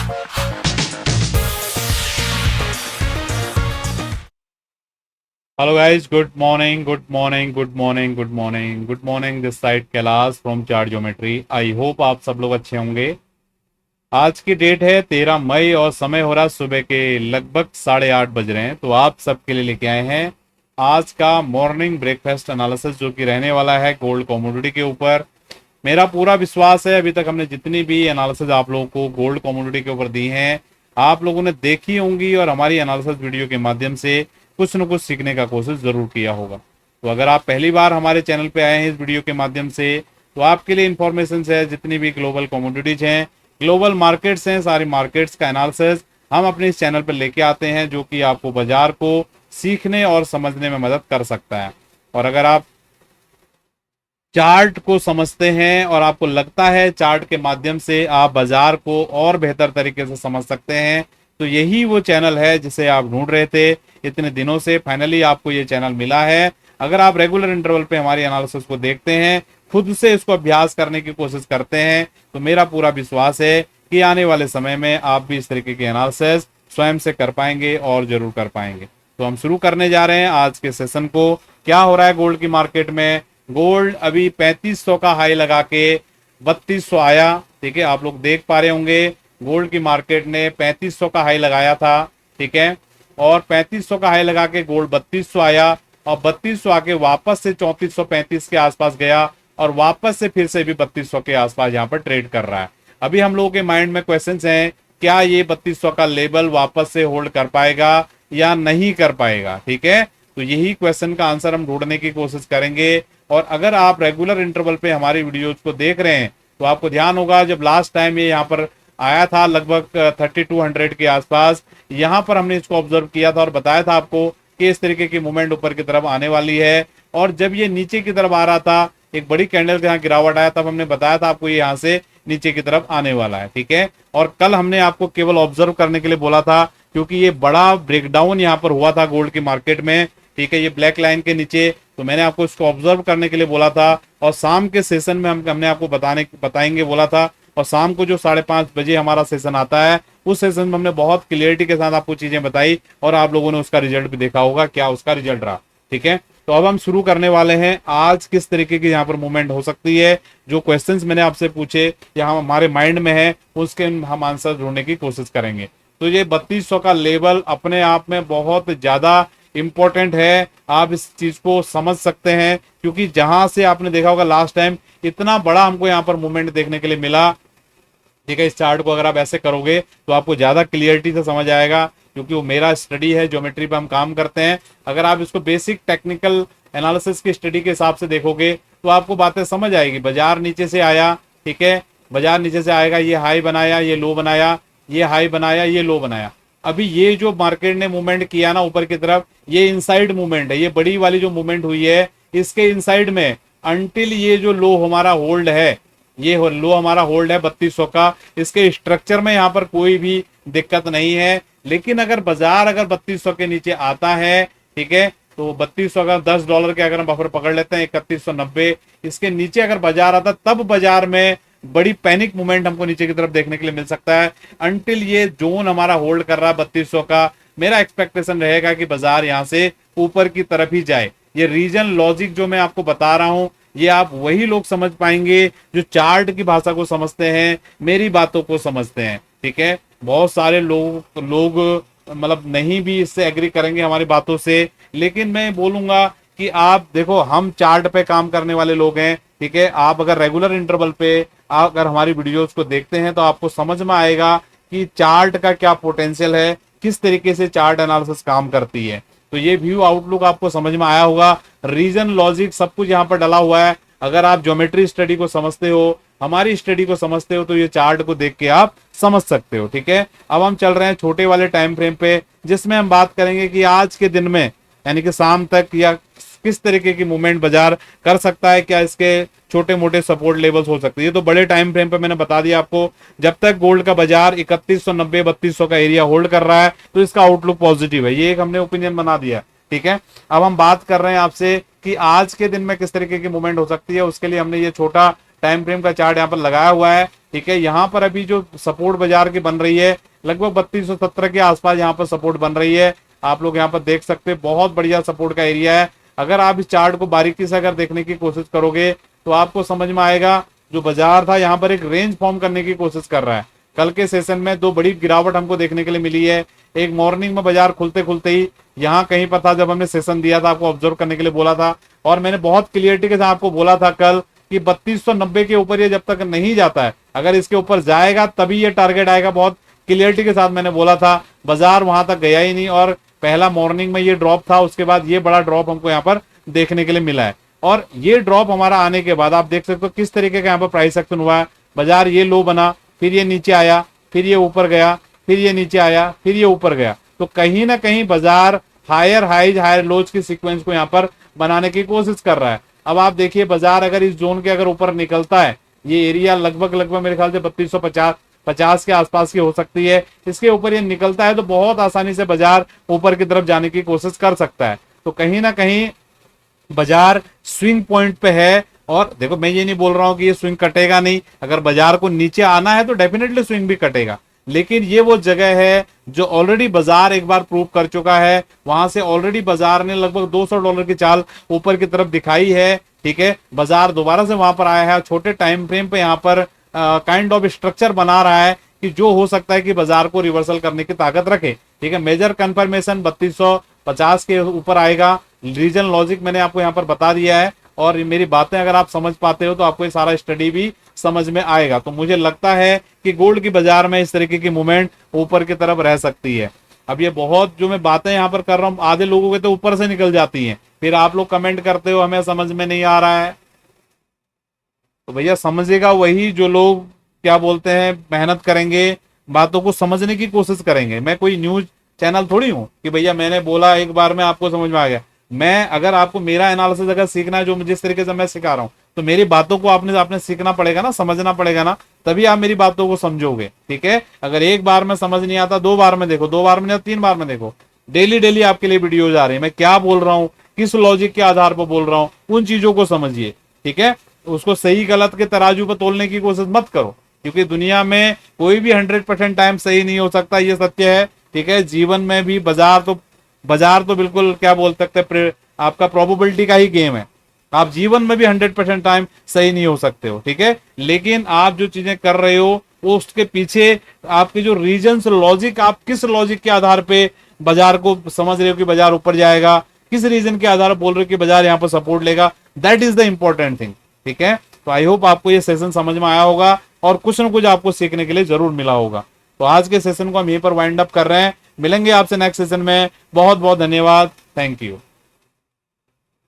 Hello guys, good morning, good morning, good morning, good morning, good morning. This side Kailash from chart geometry. I hope आप सब लोग अच्छे होंगे। आज की डेट है 13 मई और समय हो रहा है सुबह के लगभग 8:30 बज रहे हैं। तो आप सबके लिए लेके आए हैं आज का मॉर्निंग ब्रेकफास्ट एनालिसिस, जो कि रहने वाला है गोल्ड कमोडिटी के ऊपर। मेरा पूरा विश्वास है अभी तक हमने जितनी भी एनालिसिस आप लोगों को गोल्ड कमोडिटी के ऊपर दी हैं, आप लोगों ने देखी होंगी और हमारी एनालिसिस वीडियो के माध्यम से कुछ न कुछ सीखने का कोशिश जरूर किया होगा। तो अगर आप पहली बार हमारे चैनल पे आए हैं इस वीडियो के माध्यम से, तो आपके लिए इंफॉर्मेशन है जितनी भी ग्लोबल कमोडिटीज हैं, ग्लोबल मार्केट्स हैं, सारी मार्केट्स का एनालिसिस हम अपने इस चैनल पर लेके आते हैं, जो कि आपको बाजार को सीखने और समझने में मदद कर सकता है। और अगर आप चार्ट को समझते हैं और आपको लगता है चार्ट के माध्यम से आप बाजार को और बेहतर तरीके से समझ सकते हैं, तो यही वो चैनल है जिसे आप ढूंढ रहे थे इतने दिनों से। फाइनली आपको ये चैनल मिला है। अगर आप रेगुलर इंटरवल पे हमारी एनालिसिस को देखते हैं, खुद से इसको अभ्यास करने की कोशिश करते हैं, तो मेरा पूरा विश्वास है कि आने वाले समय में आप भी इस तरीके की एनालिसिस स्वयं से कर पाएंगे और जरूर कर पाएंगे। तो हम शुरू करने जा रहे हैं आज के सेशन को। क्या हो रहा है गोल्ड की मार्केट में? गोल्ड अभी 3500 का हाई लगा के 3200 आया। ठीक है, आप लोग देख पा रहे होंगे गोल्ड की मार्केट ने 3500 का हाई लगाया था। ठीक है, और 3500 का हाई लगा के गोल्ड 3200 आया और 3200 आके वापस से 3435 के आसपास गया और वापस से फिर से भी 3200 के आसपास यहाँ पर ट्रेड कर रहा है। अभी हम लोगों के माइंड में क्वेश्चंस हैं, क्या ये 3200 का लेवल वापस से होल्ड कर पाएगा या नहीं कर पाएगा? ठीक है, तो यही क्वेश्चन का आंसर हम ढूंढने की कोशिश करेंगे। और अगर आप रेगुलर इंटरवल पे हमारी वीडियोज को देख रहे हैं, तो आपको ध्यान होगा जब लास्ट टाइम ये यहाँ पर आया था लगभग 3200 के आसपास, यहाँ पर हमने इसको ऑब्जर्व किया था और बताया था आपको कि इस तरीके की मूवमेंट ऊपर की तरफ आने वाली है। और जब ये नीचे की तरफ आ रहा था, एक बड़ी कैंडल के यहाँ गिरावट आया, तब हमने बताया था आपको ये यहाँ से नीचे की तरफ आने वाला है। ठीक है, और कल हमने आपको केवल ऑब्जर्व करने के लिए बोला था, क्योंकि ये बड़ा ब्रेकडाउन यहाँ पर हुआ था गोल्ड की मार्केट में। ठीक है, ये ब्लैक लाइन के नीचे, तो मैंने आपको इसको ऑब्जर्व करने के लिए बोला था और शाम के सेशन में हमने आपको बताएंगे बोला था। और शाम को जो 5:30 बजे हमारा सेशन आता है, उस सेशन में हमने बहुत क्लियरिटी के साथ आपको चीजें बताई और आप लोगों ने उसका रिजल्ट भी देखा होगा, क्या उसका रिजल्ट रहा। ठीक है, तो अब हम शुरू करने वाले हैं आज किस तरीके की यहाँ पर मूवमेंट हो सकती है। जो क्वेश्चंस मैंने आपसे पूछे या हमारे माइंड में है, उसके हम आंसर ढूंढने की कोशिश करेंगे। तो ये 3200 का लेवल अपने आप में बहुत ज्यादा इंपॉर्टेंट है। आप इस चीज को समझ सकते हैं, क्योंकि जहां से आपने देखा होगा लास्ट टाइम इतना बड़ा हमको यहाँ पर मूवमेंट देखने के लिए मिला। ठीक है, इस चार्ट को अगर आप ऐसे करोगे तो आपको ज्यादा क्लियरिटी से समझ आएगा, क्योंकि वो मेरा स्टडी है, ज्योमेट्री पे हम काम करते हैं। अगर आप इसको बेसिक टेक्निकल एनालिसिस की स्टडी के हिसाब से देखोगे तो आपको बातें समझ आएगी। बाजार नीचे से आया, ठीक है, बाजार नीचे से आएगा, ये हाई बनाया, ये लो बनाया, ये हाई बनाया, ये लो बनाया। अभी ये जो मार्केट ने मूवमेंट किया ना ऊपर की तरफ, ये इनसाइड मूवमेंट है। ये बड़ी वाली जो मूवमेंट हुई है, इसके इनसाइड में अंटिल ये जो लो हमारा होल्ड है, ये लो हमारा होल्ड है 3200 का, इसके स्ट्रक्चर में यहाँ पर कोई भी दिक्कत नहीं है। लेकिन अगर बाजार 3200 के नीचे आता है, ठीक है, तो 3200 का $10 के अगर हम बफर पकड़ लेते हैं 3190, इसके नीचे अगर बाजार आता, तब बाजार में बड़ी पैनिक मूवमेंट हमको नीचे की तरफ देखने के लिए मिल सकता है। अंटिल ये जोन हमारा होल्ड कर रहा है 3200 का, मेरा एक्सपेक्टेशन रहेगा कि बाजार यहाँ से ऊपर की तरफ ही जाए। ये रीजन लॉजिक जो मैं आपको बता रहा हूं, ये आप वही लोग समझ पाएंगे जो चार्ट की भाषा को समझते हैं, मेरी बातों को समझते हैं। ठीक है, बहुत सारे लोग मतलब नहीं भी इससे एग्री करेंगे हमारी बातों से, लेकिन मैं बोलूंगा कि आप देखो, हम चार्ट पे काम करने वाले लोग हैं। ठीक है, आप अगर रेगुलर इंटरवल पे अगर हमारी वीडियोस को देखते हैं, तो आपको समझ में आएगा कि चार्ट का क्या पोटेंशियल है, किस तरीके से चार्ट एनालिसिस काम करती है। तो ये व्यू आउटलुक आपको समझ में आया होगा। रीजन लॉजिक सब कुछ यहाँ पर डला हुआ है। अगर आप ज्योमेट्री स्टडी को समझते हो, हमारी स्टडी को समझते हो, तो ये चार्ट को देख के आप समझ सकते हो। ठीक है, अब हम चल रहे हैं छोटे वाले टाइम फ्रेम पे, जिसमें हम बात करेंगे कि आज के दिन में यानी कि शाम तक या किस तरीके की मूवमेंट बाजार कर सकता है, क्या इसके छोटे मोटे सपोर्ट लेवल्स हो सकते हैं। ये तो बड़े टाइम फ्रेम पे मैंने बता दिया आपको। जब तक गोल्ड का बाजार 3190 3200 का एरिया होल्ड कर रहा है, तो इसका आउटलुक पॉजिटिव है। ये एक हमने ओपिनियन बना दिया। ठीक है, अब हम बात कर रहे हैं आपसे कि आज के दिन में किस तरीके की मूवमेंट हो सकती है। उसके लिए हमने ये छोटा टाइम फ्रेम का चार्ट यहाँ पर लगाया हुआ है। ठीक है, यहाँ पर अभी जो सपोर्ट बाजार की बन रही है लगभग 3217 के आसपास यहाँ पर सपोर्ट बन रही है। आप लोग यहाँ पर देख सकते हैं, बहुत बढ़िया सपोर्ट का एरिया है। अगर आप इस चार्ट को बारीकी से अगर देखने की कोशिश करोगे तो आपको समझ में आएगा जो बाजार था यहाँ पर एक रेंज फॉर्म करने की कोशिश कर रहा है। कल के सेशन में दो बड़ी गिरावट हमको देखने के लिए मिली है। एक मॉर्निंग में बाजार खुलते खुलते ही यहाँ कहीं पर था, जब हमने सेशन दिया था आपको ऑब्जर्व करने के लिए बोला था, और मैंने बहुत क्लियरिटी के साथ आपको बोला था कल कि 3290 के ऊपर ये जब तक नहीं जाता है, अगर इसके ऊपर जाएगा तभी ये टारगेट आएगा। बहुत क्लियरिटी के साथ मैंने बोला था। बाजार वहां तक गया ही नहीं और पहला मॉर्निंग में ये ड्रॉप था, उसके बाद ये बड़ा ड्रॉप हमको यहाँ पर देखने के लिए मिला है। और ये ड्रॉप हमारा आने के बाद आप देख सकते हो किस तरीके का यहाँ पर प्राइस एक्शन हुआ है। बाजार ये लो बना, फिर ये नीचे आया, फिर ये ऊपर गया, फिर ये नीचे आया, फिर ये ऊपर गया। तो कहीं ना कहीं बाजार हायर हाइज हायर लोज की सीक्वेंस को यहाँ पर बनाने की कोशिश कर रहा है। अब आप देखिए बाजार अगर इस जोन के अगर ऊपर निकलता है, ये एरिया लगभग मेरे ख्याल से 3250 के आसपास की हो सकती है, इसके ऊपर ये निकलता है तो बहुत आसानी से बाजार ऊपर की तरफ जाने की कोशिश कर सकता है। तो कहीं ना कहीं बाजार स्विंग पॉइंट पे है। और देखो मैं ये नहीं बोल रहा हूं कि ये स्विंग कटेगा नहीं, अगर बाजार को नीचे आना है तो डेफिनेटली स्विंग भी कटेगा, लेकिन ये वो जगह है जो ऑलरेडी बाजार एक बार प्रूव कर चुका है। वहां से ऑलरेडी बाजार ने लगभग $200 की चाल ऊपर की तरफ दिखाई है। ठीक है, बाजार दोबारा से वहां पर आया है, छोटे टाइम फ्रेम पे यहाँ पर काइंड ऑफ स्ट्रक्चर बना रहा है कि जो हो सकता है कि बाजार को रिवर्सल करने की ताकत रखे। ठीक है, मेजर कंफर्मेशन 3250 के ऊपर आएगा। रीजन लॉजिक मैंने आपको यहाँ पर बता दिया है, और मेरी बातें अगर आप समझ पाते हो तो आपको ये सारा स्टडी भी समझ में आएगा। तो मुझे लगता है कि गोल्ड की बाजार में इस तरीके की मूवमेंट ऊपर की तरफ रह सकती है। अब ये बहुत जो मैं बातें यहाँ पर कर रहा हूँ, आधे लोगों के तो ऊपर से निकल जाती हैं, फिर आप लोग कमेंट करते हो हमें समझ में नहीं आ रहा है। तो भैया समझेगा वही जो लोग क्या बोलते हैं मेहनत करेंगे, बातों को समझने की कोशिश करेंगे। मैं कोई न्यूज चैनल थोड़ी हूँ कि भैया मैंने बोला एक बार में आपको समझ में आ गया। मैं अगर आपको मेरा एनालिसिस अगर सीखना है जो जिस तरीके से मैं सिखा रहा हूँ, तो मेरी बातों को आपने सीखना पड़ेगा ना, समझना पड़ेगा ना, तभी आप मेरी बातों को समझोगे। ठीक है, अगर एक बार में समझ नहीं आता 2 बार में देखो, 2 बार में नहीं 3 बार में देखो। डेली आपके लिए वीडियोज आ रही है, मैं क्या बोल रहा हूँ, किस लॉजिक के आधार पर बोल रहा हूँ, उन चीजों को समझिए। ठीक है, उसको सही गलत के तराजू पर तोलने की कोशिश मत करो, क्योंकि दुनिया में कोई भी 100% टाइम सही नहीं हो सकता, ये सत्य है। ठीक है, जीवन में भी बाजार तो बिल्कुल क्या बोल सकते हैं, आपका प्रोबेबिलिटी का ही गेम है। आप जीवन में भी 100% टाइम सही नहीं हो सकते हो। ठीक है, लेकिन आप जो चीजें कर रहे हो वो उसके पीछे आपके जो रीजन्स लॉजिक, आप किस लॉजिक के आधार पे बाजार को समझ रहे हो कि बाजार ऊपर जाएगा, किस रीजन के आधार पर बोल रहे हो कि बाजार यहाँ पर सपोर्ट लेगा, that is the important thing. ठीक है, तो आई होप आपको ये सेशन समझ में आया होगा और कुछ ना कुछ आपको सीखने के लिए जरूर मिला होगा। तो आज के सेशन को हम यहीं पर वाइंड अप कर रहे हैं, मिलेंगे आपसे नेक्स्ट सेशन में। बहुत बहुत धन्यवाद, थैंक यू।